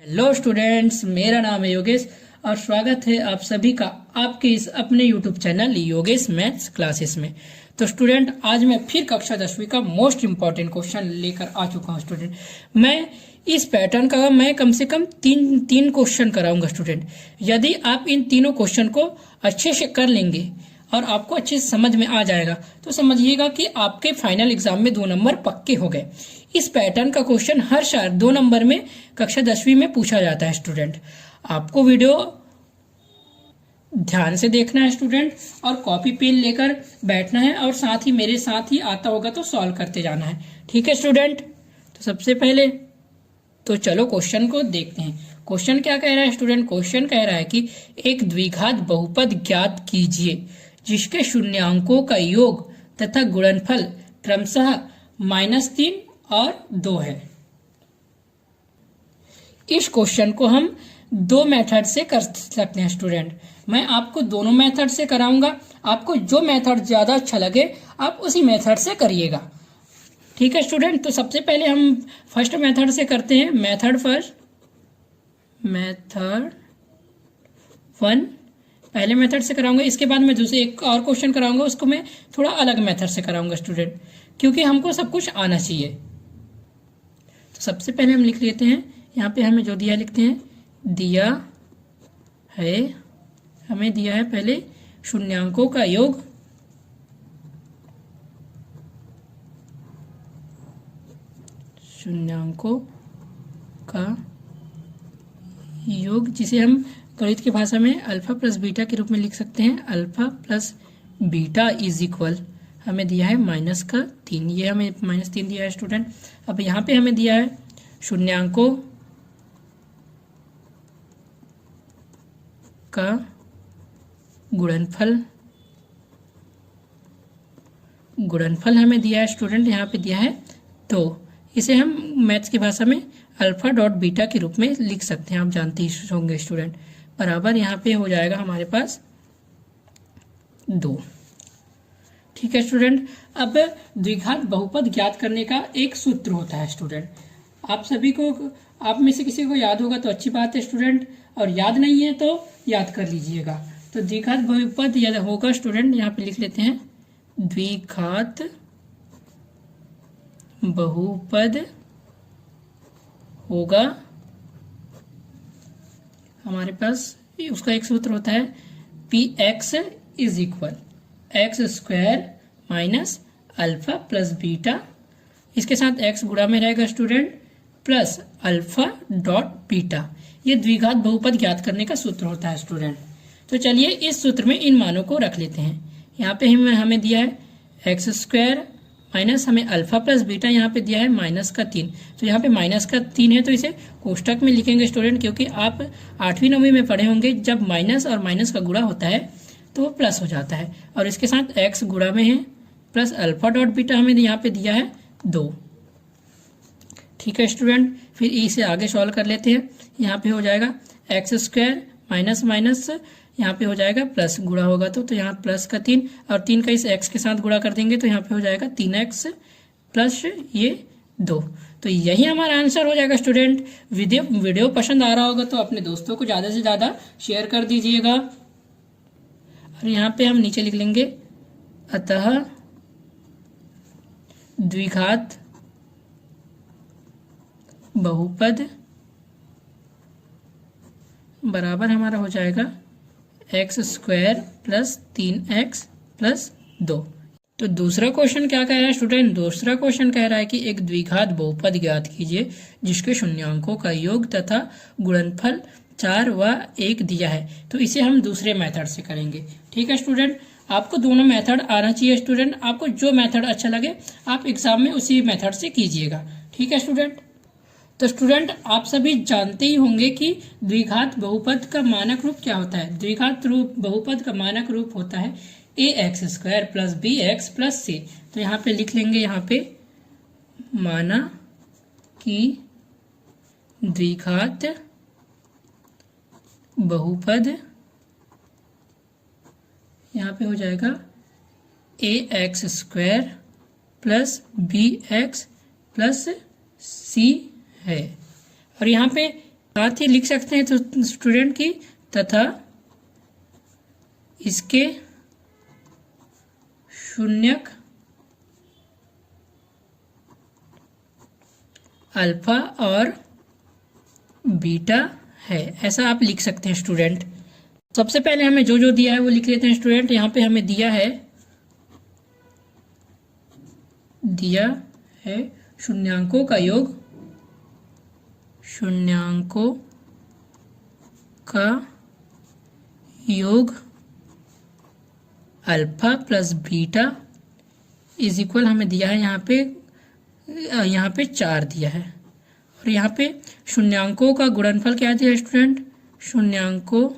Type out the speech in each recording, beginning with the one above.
Hello students, मेरा नाम है योगेश और स्वागत है आप सभी का आपके इस अपने YouTube channel Yogesh maths classes में। तो स्टूडेंट, आज मैं फिर कक्षा 10वीं का मोस्ट इम्पॉर्टेंट क्वेश्चन लेकर आ चुका हूँ। स्टूडेंट, मैं इस पैटर्न का मैं कम से कम तीन क्वेश्चन कराऊंगा। स्टूडेंट, यदि आप इन तीनों क्वेश्चन को अच्छे से कर लेंगे और आपको अच्छे से समझ में आ जाएगा तो समझिएगा कि आपके फाइनल एग्जाम में 2 नंबर पक्के हो गए। इस पैटर्न का क्वेश्चन हर साल 2 नंबर में कक्षा 10वीं में पूछा जाता है। स्टूडेंट, आपको वीडियो ध्यान से देखना है स्टूडेंट, और कॉपी पेन लेकर बैठना है और साथ ही मेरे साथ ही आता होगा तो सॉल्व करते जाना है। ठीक है स्टूडेंट? तो सबसे पहले तो चलो क्वेश्चन को देखते हैं। क्वेश्चन क्या कह रहा है स्टूडेंट? क्वेश्चन कह रहा है कि एक द्विघात बहुपद ज्ञात कीजिए जिसके शून्यांकों का योग तथा गुणनफल क्रमशः -3 और 2 है। इस क्वेश्चन को हम 2 मेथड से कर सकते हैं। स्टूडेंट, मैं आपको दोनों मेथड से कराऊंगा। आपको जो मेथड ज्यादा अच्छा लगे आप उसी मेथड से करिएगा। ठीक है स्टूडेंट? तो सबसे पहले हम फर्स्ट मेथड से करते हैं। मेथड 1 पहले मेथड से कराऊंगा, इसके बाद मैं दूसरे एक और क्वेश्चन कराऊंगा, उसको मैं थोड़ा अलग मेथड से कराऊंगा स्टूडेंट, क्योंकि हमको सब कुछ आना चाहिए। तो सबसे पहले हम लिख लेते हैं, यहाँ पे हमें जो दिया लिखते हैं। हमें दिया है पहले शून्यांकों का योग जिसे हम गणित की भाषा में अल्फा प्लस बीटा के रूप में लिख सकते हैं। Alpha plus beta is equal हमें दिया है -3। ये हमें -3 दिया है स्टूडेंट। अब यहाँ पे हमें दिया है शून्यांकों का गुणनफल हमें दिया है स्टूडेंट, यहाँ पे दिया है 2। इसे हम मैथ्स की भाषा में अल्फा डॉट बीटा के रूप में लिख सकते हैं। आप जानते ही होंगे स्टूडेंट, बराबर यहाँ पे हो जाएगा हमारे पास 2। ठीक है स्टूडेंट? अब द्विघात बहुपद ज्ञात करने का एक सूत्र होता है स्टूडेंट। आप में से किसी को याद होगा तो अच्छी बात है स्टूडेंट, और याद नहीं है तो याद कर लीजिएगा। तो द्विघात बहुपद यदि होगा स्टूडेंट, यहाँ पे लिख लेते हैं, द्विघात बहुपद होगा हमारे पास, उसका एक सूत्र होता है px is equal x² minus alpha plus beta, इसके साथ x गुणा में रहेगा student, plus alpha dot beta. ये द्विघात बहुपद ज्ञात करने का सूत्र होता है स्टूडेंट। तो चलिए इस सूत्र में इन मानों को रख लेते हैं। यहाँ पे हमें दिया है x² माइनस हमें अल्फा प्लस बीटा यहाँ पे दिया है -3। तो यहाँ पे -3 है तो इसे कोष्टक में लिखेंगे स्टूडेंट, क्योंकि आप 8वीं 9वीं में पढ़े होंगे जब माइनस और माइनस का गुणा होता है तो वो प्लस हो जाता है, और इसके साथ x गुणा में है, प्लस अल्फा डॉट बीटा हमें यहाँ पे दिया है 2। ठीक है स्टूडेंट? फिर इसे आगे सॉल्व कर लेते हैं। यहाँ पे हो जाएगा x² माइनस माइनस यहाँ पे हो जाएगा प्लस, गुणा होगा तो यहाँ प्लस का 3 और 3 का इस x के साथ गुणा कर देंगे तो यहाँ पे हो जाएगा 3x प्लस ये 2। तो यही हमारा आंसर हो जाएगा स्टूडेंट। वीडियो पसंद आ रहा होगा तो अपने दोस्तों को ज़्यादा से ज़्यादा शेयर कर दीजिएगा। और यहाँ पे हम नीचे लिख लेंगे, अतः द्विघात बहुपद बराबर हमारा हो जाएगा x² प्लस 3x प्लस 2। तो दूसरा क्वेश्चन क्या कह रहा है स्टूडेंट? दूसरा क्वेश्चन कह रहा है कि एक द्विघात बहुपद ज्ञात कीजिए जिसके शून्यांकों का योग तथा गुणनफल 4 व 1 दिया है। तो इसे हम दूसरे मेथड से करेंगे। ठीक है स्टूडेंट? आपको दोनों मेथड आना चाहिए स्टूडेंट। आपको जो मेथड अच्छा लगे आप एग्जाम में उसी मेथड से कीजिएगा। ठीक है स्टूडेंट? तो स्टूडेंट, आप सभी जानते ही होंगे कि द्विघात बहुपद का मानक रूप क्या होता है। द्विघात बहुपद का मानक रूप होता है ax² plus bx plus c। तो यहाँ पे लिख लेंगे, यहाँ पे माना कि द्विघात बहुपद यहाँ पे हो जाएगा ax² plus bx plus c है। और यहाँ पे साथ ही लिख सकते हैं तो स्टूडेंट की तथा इसके शून्यक अल्फा और बीटा है, ऐसा आप लिख सकते हैं स्टूडेंट। सबसे पहले हमें जो जो दिया है वो लिख लेते हैं स्टूडेंट। यहाँ पे हमें दिया है शून्यांकों का योग, शून्यांकों का योग alpha plus beta is equal हमें दिया है यहाँ पे 4 दिया है। और यहाँ पे शून्यांकों का गुणनफल क्या दिया है स्टूडेंट? शून्यांकों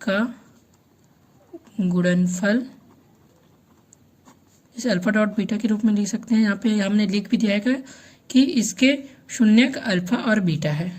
का गुणनफल इसे अल्फा डॉट बीटा के रूप में लिख सकते हैं। यहाँ पे हमने लिख भी दिया है कि इसके शून्यक अल्फा और बीटा है,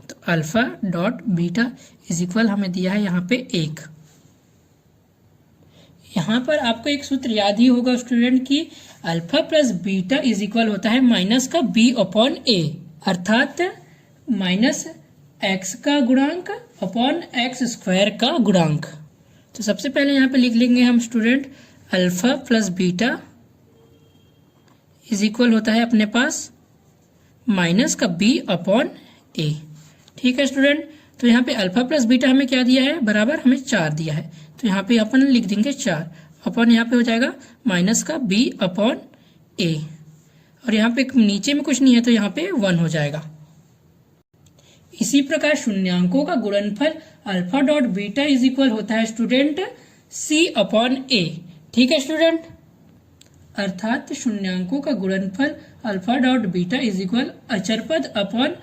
तो alpha dot beta is equal हमें दिया है यहाँ पे 1। यहाँ पर आपको एक सूत्र याद ही होगा स्टूडेंट की alpha plus beta is equal होता है माइनस का बी अपॉन ए, अर्थात माइनस एक्स का गुणांक अपॉन एक्स स्क्वायर का गुणांक। तो सबसे पहले यहाँ पे लिख लेंगे हम student alpha plus beta is equal होता है अपने पास माइनस का बी अपॉन ए। ठीक है स्टूडेंट, तो यहाँ पे अल्फा प्लस बीटा हमें क्या दिया है? बराबर हमें 4 दिया है, तो यहाँ पे अपन लिख देंगे 4 अपॉन यहाँ पे हो जाएगा माइनस का बी अपॉन ए, और यहाँ पे नीचे में कुछ नहीं है तो यहाँ पे 1 हो जाएगा। इसी प्रकार शून्यांकों का गुणनफल alpha dot beta is equal होता है स्टूडेंट सी अपॉन ए। ठीक है स्टूडेंट, अर्थात शून्यांकों का गुणनफल alpha dot beta is equal अचर पद अपॉन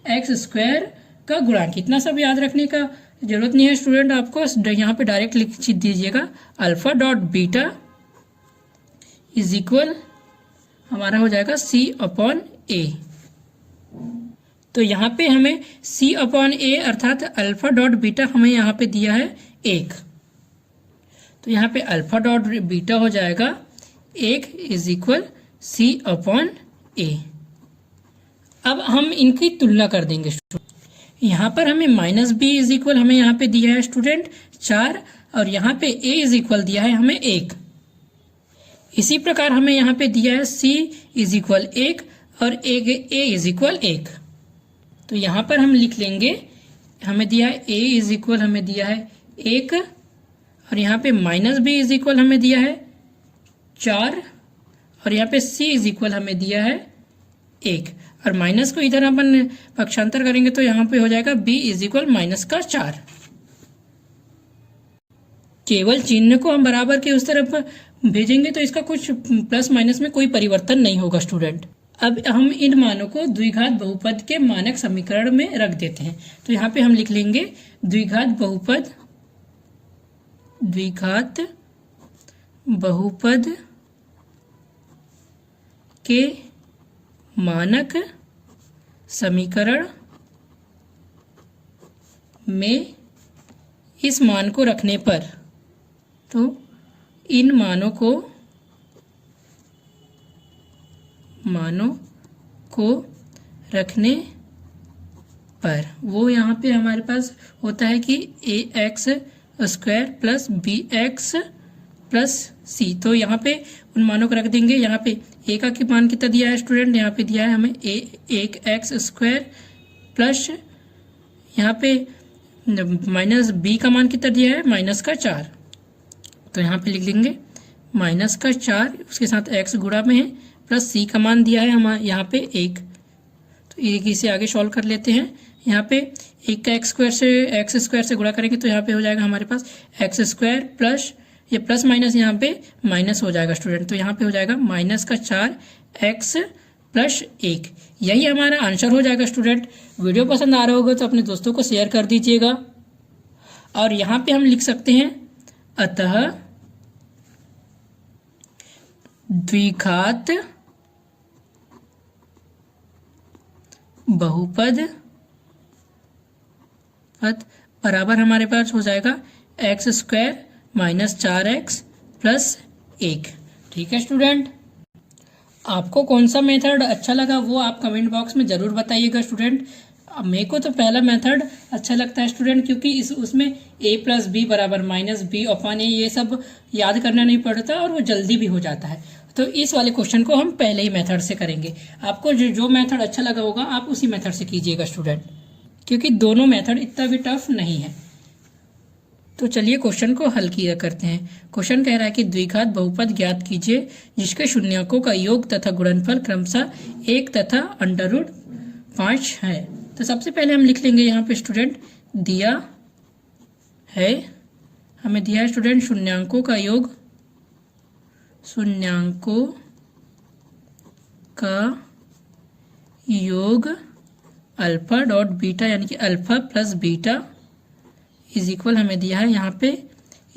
एक्स स्क्वायर का गुणांक। इतना सब याद रखने का जरूरत नहीं है स्टूडेंट, आपको यहाँ पे डायरेक्ट लिख दीजिएगा alpha dot beta is equal हमारा हो जाएगा सी अपॉन ए। तो यहाँ पे हमें सी अपॉन ए अर्थात अल्फा डॉट बीटा हमें यहाँ पे दिया है 1, तो यहाँ पे अल्फा डॉट बीटा हो जाएगा 1 इज इक्वल सी अपॉन ए। अब हम इनकी तुलना कर देंगे स्टूडेंट। यहाँ पर हमें माइनस बी इज इक्वल हमें यहाँ पे दिया है स्टूडेंट 4, और यहाँ पे a इज इक्वल दिया है हमें 1। इसी प्रकार हमें यहाँ पे दिया है c इज इक्वल 1 और a इज इक्वल 1। तो यहाँ पर हम लिख लेंगे हमें दिया है a इज इक्वल हमें दिया है 1, और यहाँ पे माइनस बी इज इक्वल हमें दिया है 4, और यहाँ पे c इज इक्वल हमें दिया है 1, और माइनस को इधर अपन पक्षांतर करेंगे तो यहाँ पे हो जाएगा b इज इक्वल माइनस का 4। केवल चिन्ह को हम बराबर के उस तरफ भेजेंगे तो इसका कुछ प्लस माइनस में कोई परिवर्तन नहीं होगा स्टूडेंट। अब हम इन मानों को द्विघात बहुपद के मानक समीकरण में रख देते हैं। तो यहाँ पे हम लिख लेंगे द्विघात बहुपद के मानक समीकरण में इस मान को रखने पर, तो इन मानों को रखने पर वो यहाँ पे हमारे पास होता है कि A X square plus B X plus C. तो यहाँ पे उन मानों को रख देंगे। यहाँ पे ए का मान कितना दिया है स्टूडेंट? यहाँ पे दिया है हमें एक एक्स स्क्वायर प्लस यहाँ पे माइनस बी का मान कितना दिया है? माइनस का 4। तो यहाँ पे लिख लेंगे माइनस का 4 उसके साथ एक्स गुणा में है प्लस सी का मान दिया है हमारे यहाँ पे 1। तो एक इसे आगे सॉल्व कर लेते हैं। यहाँ पे एक का एक्स स्क्वायर से गुणा करेंगे तो यहाँ पे हो जाएगा हमारे पास एक्स स्क्वायर प्लस ये प्लस माइनस यहाँ पे माइनस हो जाएगा स्टूडेंट। तो यहाँ पे हो जाएगा माइनस का 4 एक्स प्लस 1। यही हमारा आंसर हो जाएगा स्टूडेंट। वीडियो पसंद आ रहा होगा तो अपने दोस्तों को शेयर कर दीजिएगा। और यहाँ पे हम लिख सकते हैं अतः द्विघात बहुपद बराबर हमारे पास हो जाएगा x square minus 4x plus 1। ठीक है स्टूडेंट। आपको कौन सा मेथड अच्छा लगा वो आप कमेंट बॉक्स में ज़रूर बताइएगा स्टूडेंट। मेरे को तो पहला मेथड अच्छा लगता है स्टूडेंट, क्योंकि उसमें a प्लस बी बराबर माइनस बी अपॉन ए ये सब याद करना नहीं पड़ता और वो जल्दी भी हो जाता है। तो इस वाले क्वेश्चन को हम पहले ही मेथड से करेंगे। आपको जो मेथड अच्छा लगा होगा आप उसी मेथड से कीजिएगा स्टूडेंट, क्योंकि दोनों मेथड इतना भी टफ नहीं है। तो चलिए क्वेश्चन को हल किया करते हैं। क्वेश्चन कह रहा है कि द्विघात बहुपद ज्ञात कीजिए जिसके शून्यकों का योग तथा गुणनफल क्रमशः 1 तथा √5 है। तो सबसे पहले हम लिख लेंगे यहाँ पे स्टूडेंट, दिया है, हमें दिया है स्टूडेंट शून्यकों का योग, शून्यकों का योग अल्फा डॉट बीटा यानी कि alpha plus beta is equal हमें दिया है यहाँ पे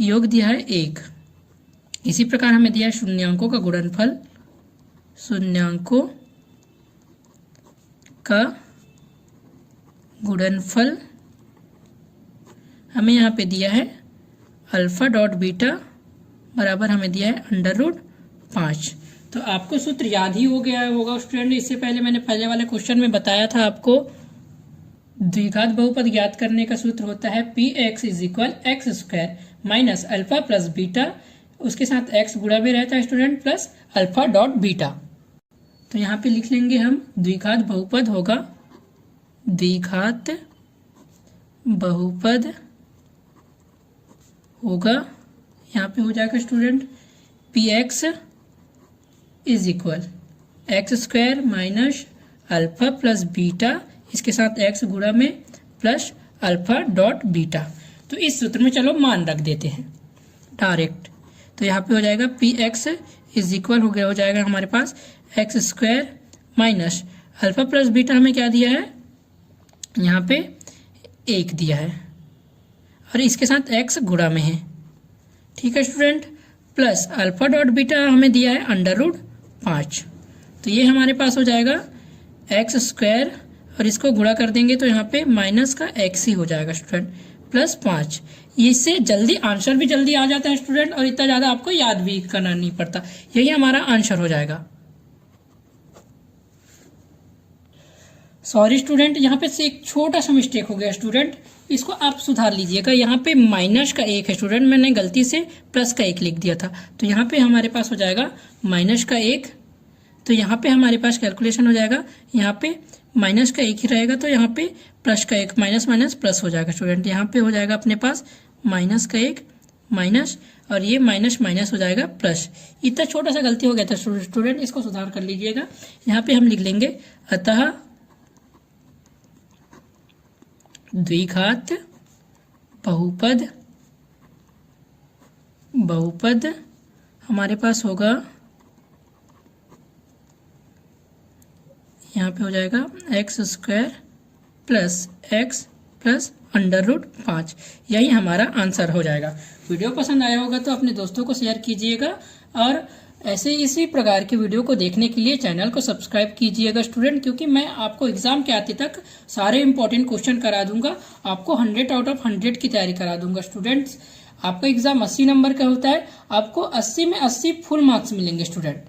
योग दिया है 1। इसी प्रकार हमें दिया है शून्यकों का गुणनफल, शून्यकों का गुणनफल हमें यहाँ पे दिया है अल्फा डॉट बीटा बराबर हमें दिया है √5। तो आपको सूत्र याद ही हो गया होगा स्टूडेंट। इससे पहले मैंने पहले वाले क्वेश्चन में बताया था आपको, द्विघात बहुपद ज्ञात करने का सूत्र होता है px is equal x square minus alpha plus beta, उसके साथ x गुणा में रहता है student plus alpha dot beta. तो यहाँ पे लिख लेंगे हम द्विघात बहुपद होगा, द्विघात बहुपद होगा यहाँ पे हो जाएगा student px is equal x square minus alpha plus beta, इसके साथ x गुणा में प्लस अल्फा डॉट बीटा। तो इस सूत्र में चलो मान रख देते हैं डायरेक्ट। तो यहाँ पे हो जाएगा px इज इक्वल हो जाएगा हमारे पास X square minus alpha plus beta हमें क्या दिया है यहाँ पे 1 दिया है और इसके साथ x गुणा में है, ठीक है student, plus alpha dot beta हमें दिया है √5। तो ये हमारे पास हो जाएगा एक्स स्क्वायर और इसको गुणा कर देंगे तो यहाँ पे माइनस का x ही हो जाएगा स्टूडेंट प्लस 5। इससे जल्दी आंसर भी जल्दी आ जाता है स्टूडेंट और इतना ज़्यादा आपको याद भी करना नहीं पड़ता। यही हमारा आंसर हो जाएगा। सॉरी स्टूडेंट, यहाँ पे से एक छोटा सा मिस्टेक हो गया स्टूडेंट, इसको आप सुधार लीजिएगा। यहाँ पे माइनस का 1 है स्टूडेंट, मैंने गलती से प्लस का 1 लिख दिया था। तो यहाँ पे हमारे पास हो जाएगा माइनस का 1। तो यहाँ पे हमारे पास कैलकुलेशन हो जाएगा, यहाँ पे माइनस का 1 ही रहेगा तो यहाँ पे प्लस का 1, माइनस माइनस प्लस हो जाएगा स्टूडेंट। यहाँ पे हो जाएगा अपने पास माइनस का 1 माइनस और ये माइनस माइनस हो जाएगा प्लस। इतना छोटा सा गलती हो गया था स्टूडेंट, इसको सुधार कर लीजिएगा। यहाँ पे हम लिख लेंगे अतः द्विघात बहुपद हमारे पास होगा, यहाँ पे हो जाएगा x square plus x plus √5। यही हमारा आंसर हो जाएगा। वीडियो पसंद आया होगा तो अपने दोस्तों को शेयर कीजिएगा और ऐसे इसी प्रकार की वीडियो को देखने के लिए चैनल को सब्सक्राइब कीजिएगा स्टूडेंट, क्योंकि मैं आपको एग्जाम के आते तक सारे इंपॉर्टेंट क्वेश्चन करा दूंगा, आपको 100 आउट ऑफ 100 की तैयारी करा दूंगा स्टूडेंट्स। आपका एग्जाम 80 नंबर का होता है, आपको 80 में 80 फुल मार्क्स मिलेंगे स्टूडेंट।